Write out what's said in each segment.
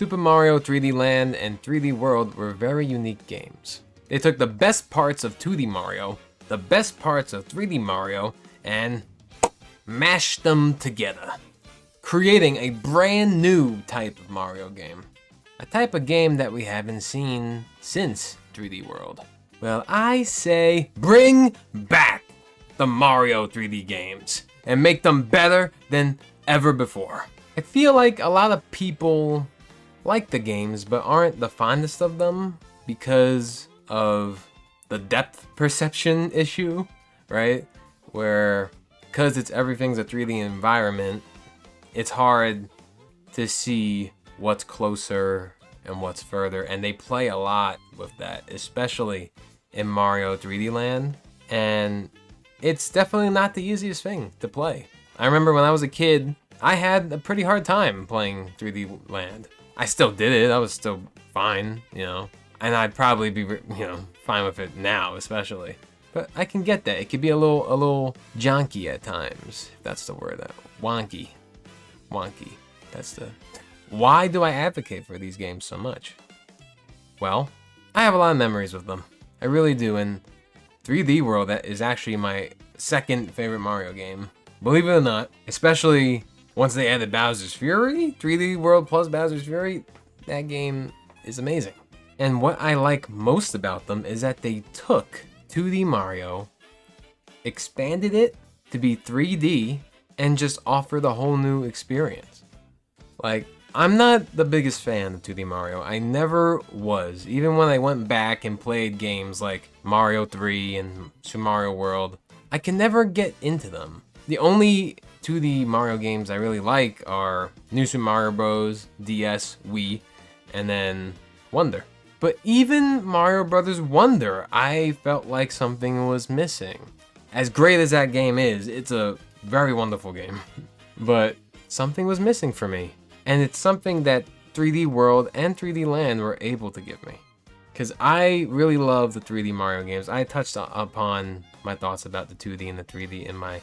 Super Mario 3D Land and 3D World were very unique games. They took the best parts of 2D Mario, the best parts of 3D Mario, and mashed them together, creating a brand new type of Mario game. A type of game that we haven't seen since 3D World. Well, I say bring back the Mario 3D games and make them better than ever before. I feel like a lot of people like the games but aren't the fondest of them because of the depth perception issue, right? Where, because everything's a 3D environment, it's hard to see what's closer and what's further, and they play a lot with that, especially in Mario 3D Land, and it's definitely not the easiest thing to play. I remember when I was a kid, I had a pretty hard time playing 3D Land. I still did it, I was still fine, you know, and I'd probably be, fine with it now, especially. But I can get that. It could be a little jonky at times, if that's the word. Wonky. That's the... Why do I advocate for these games so much? Well, I have a lot of memories with them. I really do, and 3D World, that is actually my second favorite Mario game. Believe it or not, especially once they added Bowser's Fury, 3D World plus Bowser's Fury, that game is amazing. And what I like most about them is that they took 2D Mario, expanded it to be 3D, and just offered a whole new experience. Like, I'm not the biggest fan of 2D Mario. I never was. Even when I went back and played games like Mario 3 and Super Mario World, I can never get into them. The only 2D Mario games I really like are New Super Mario Bros., DS, Wii, and then Wonder. But even Mario Brothers Wonder, I felt like something was missing. As great as that game is, it's a very wonderful game. But something was missing for me. And it's something that 3D World and 3D Land were able to give me. Because I really love the 3D Mario games. I touched upon my thoughts about the 2D and the 3D in my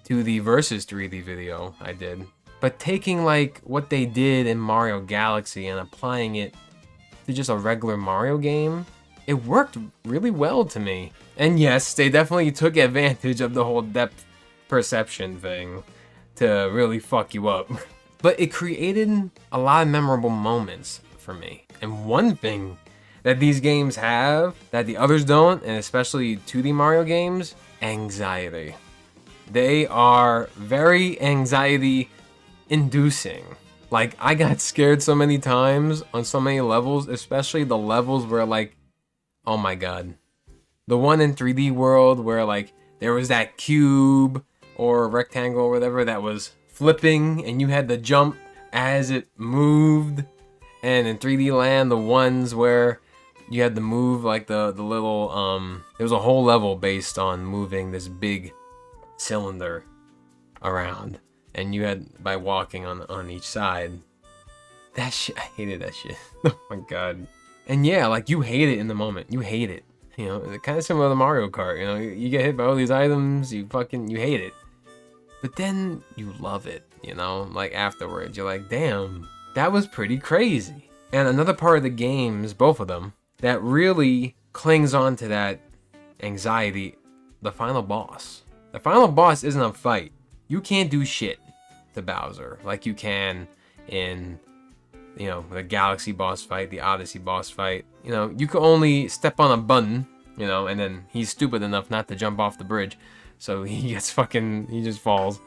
2D versus 3D video I did. But taking like what they did in Mario Galaxy and applying it to just a regular Mario game, it worked really well to me. And yes, they definitely took advantage of the whole depth perception thing to really fuck you up. But it created a lot of memorable moments for me. And one thing that these games have that the others don't, and especially 2D Mario games, anxiety. They are very anxiety inducing. Like, I got scared so many times on so many levels, especially the levels where, like, oh my god. The one in 3D World where, like, there was that cube or rectangle or whatever that was flipping and you had to jump as it moved. And in 3D Land, the ones where you had to move, like, the little, there was a whole level based on moving this big cylinder around. And you had, by walking on each side. That shit, I hated that shit. Oh my god. And yeah, like, you hate it in the moment. You hate it. You know, kind of similar to Mario Kart. You know, you get hit by all these items, you hate it. But then you love it, you know? Like, afterwards, you're like, damn, that was pretty crazy. And another part of the games, both of them, that really clings on to that anxiety, the final boss. The final boss isn't a fight. You can't do shit to Bowser like you can in, you know, the Galaxy boss fight, the Odyssey boss fight. You know, you can only step on a button, you know, and then he's stupid enough not to jump off the bridge. So he just falls.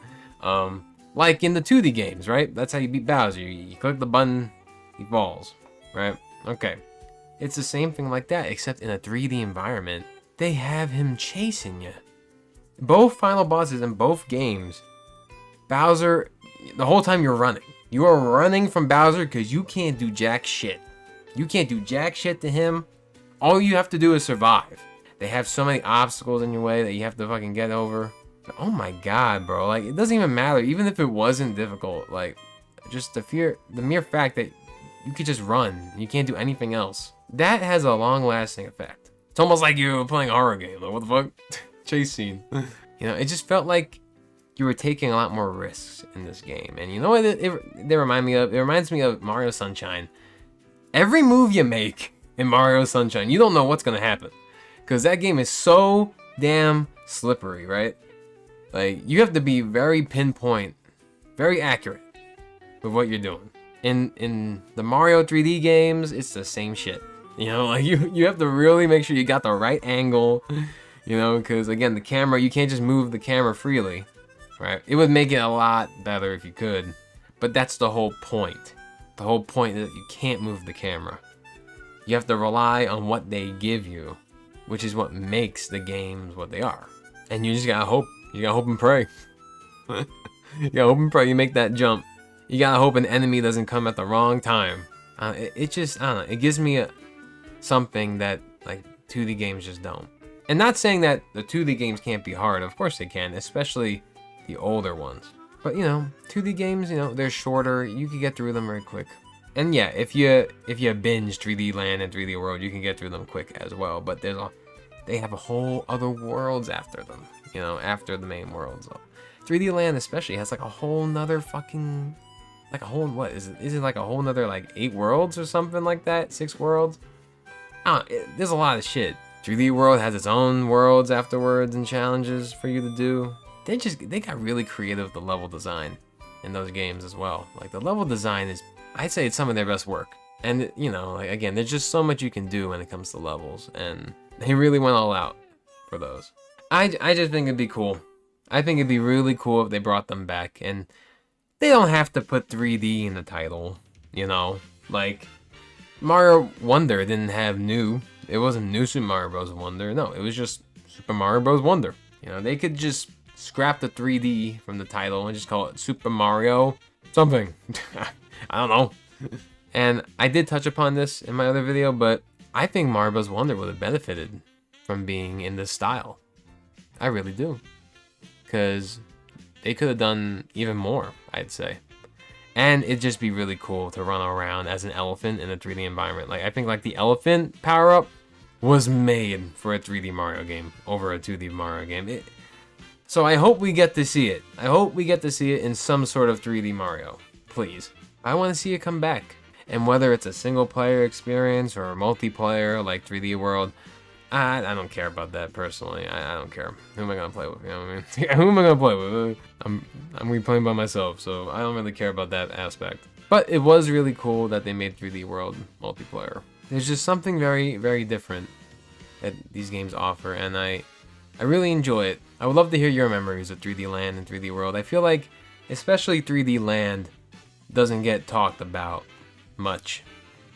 Like in the 2D games, right? That's how you beat Bowser. You click the button, he falls, right? Okay. It's the same thing like that, except in a 3D environment. They have him chasing you. Both final bosses in both games, Bowser, the whole time you're running. You are running from Bowser because you can't do jack shit. You can't do jack shit to him. All you have to do is survive. They have so many obstacles in your way that you have to fucking get over. Oh my god, bro. Like, it doesn't even matter. Even if it wasn't difficult, like, just the mere fact that you could just run. You can't do anything else. That has a long-lasting effect. It's almost like you were playing a horror game. Like, what the fuck? Chase scene. You know, it just felt like you were taking a lot more risks in this game. And you know what they remind me of? It reminds me of Mario Sunshine. Every move you make in Mario Sunshine, you don't know what's gonna happen. Because that game is so damn slippery, right? Like, you have to be very pinpoint, very accurate with what you're doing. In the Mario 3D games, it's the same shit. You know, like you have to really make sure you got the right angle, you know, because again, the camera, you can't just move the camera freely, right? It would make it a lot better if you could, but that's the whole point. The whole point is that you can't move the camera. You have to rely on what they give you, which is what makes the games what they are. And you just gotta hope. You gotta hope and pray. You gotta hope and pray you make that jump. You gotta hope an enemy doesn't come at the wrong time. It just, I don't know, it gives me something that like 2D games just don't. And not saying that the 2D games can't be hard. Of course they can, especially the older ones. But you know, 2D games, you know, they're shorter. You can get through them very quick. And yeah, if you binge 3D Land and 3D World, you can get through them quick as well. But they have a whole other worlds after them, you know, after the main worlds. 3D Land especially has like a whole nother fucking, like a whole, what is it like a whole nother like 8 worlds or something like that? 6 worlds? There's a lot of shit. 3D World has its own worlds afterwards and challenges for you to do. They got really creative with the level design in those games as well. Like the level design is, I'd say it's some of their best work. And you know, like again, there's just so much you can do when it comes to levels, and they really went all out for those. I just think it'd be cool. I think it'd be really cool if they brought them back, and they don't have to put 3D in the title, you know? Like, Mario Wonder didn't have new. It wasn't New Super Mario Bros. Wonder. No, it was just Super Mario Bros. Wonder. You know, they could just scrap the 3D from the title and just call it Super Mario something. I don't know. And I did touch upon this in my other video, but I think Mario Bros. Wonder would have benefited from being in this style. I really do. Because they could have done even more, I'd say. And it'd just be really cool to run around as an elephant in a 3D environment. Like, I think like the elephant power-up was made for a 3D Mario game over a 2D Mario game. So I hope we get to see it. I hope we get to see it in some sort of 3D Mario. Please. I want to see it come back. And whether it's a single player experience or a multiplayer like 3D World, I don't care about that personally. I don't care. Who am I gonna play with? You know what I mean? Who am I gonna play with? I'm gonna be playing by myself, so I don't really care about that aspect. But it was really cool that they made 3D World multiplayer. There's just something very, very different that these games offer, and I really enjoy it. I would love to hear your memories of 3D Land and 3D World. I feel like, especially 3D Land, doesn't get talked about much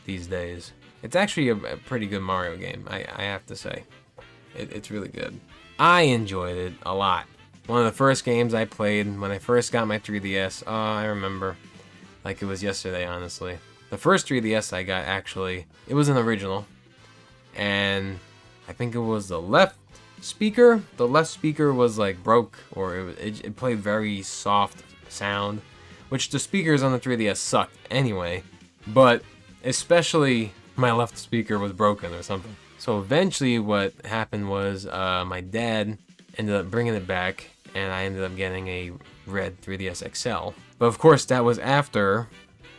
these days. It's actually a pretty good Mario game, I have to say. It's really good. I enjoyed it a lot. One of the first games I played when I first got my 3DS, I remember. Like it was yesterday, honestly. The first 3DS I got, actually, it was an original. And I think it was the left speaker. The left speaker was like broke, or it played very soft sound. Which the speakers on the 3DS sucked anyway. But especially my left speaker was broken or something. So eventually what happened was my dad ended up bringing it back, and I ended up getting a red 3DS XL. But of course that was after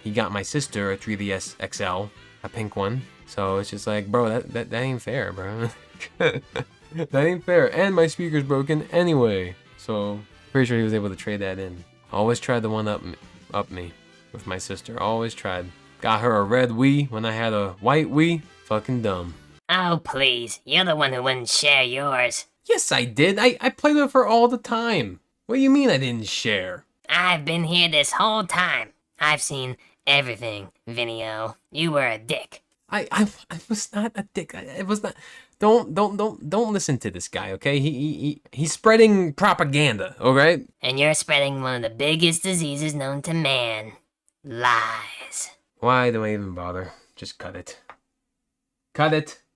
he got my sister a 3DS XL, a pink one. So it's just like, bro, that ain't fair, bro. That ain't fair. And my speaker's broken anyway. So pretty sure he was able to trade that in. Always tried to one up me with my sister. Always tried. Got her a red Wii when I had a white Wii. Fucking dumb. Oh, please. You're the one who wouldn't share yours. Yes, I did. I played with her all the time. What do you mean I didn't share? I've been here this whole time. I've seen everything, Vinio. You were a dick. I was not a dick. I was not. Don't listen to this guy, okay? He's spreading propaganda, alright? And you're spreading one of the biggest diseases known to man. Lies. Why do I even bother? Just cut it. Cut it.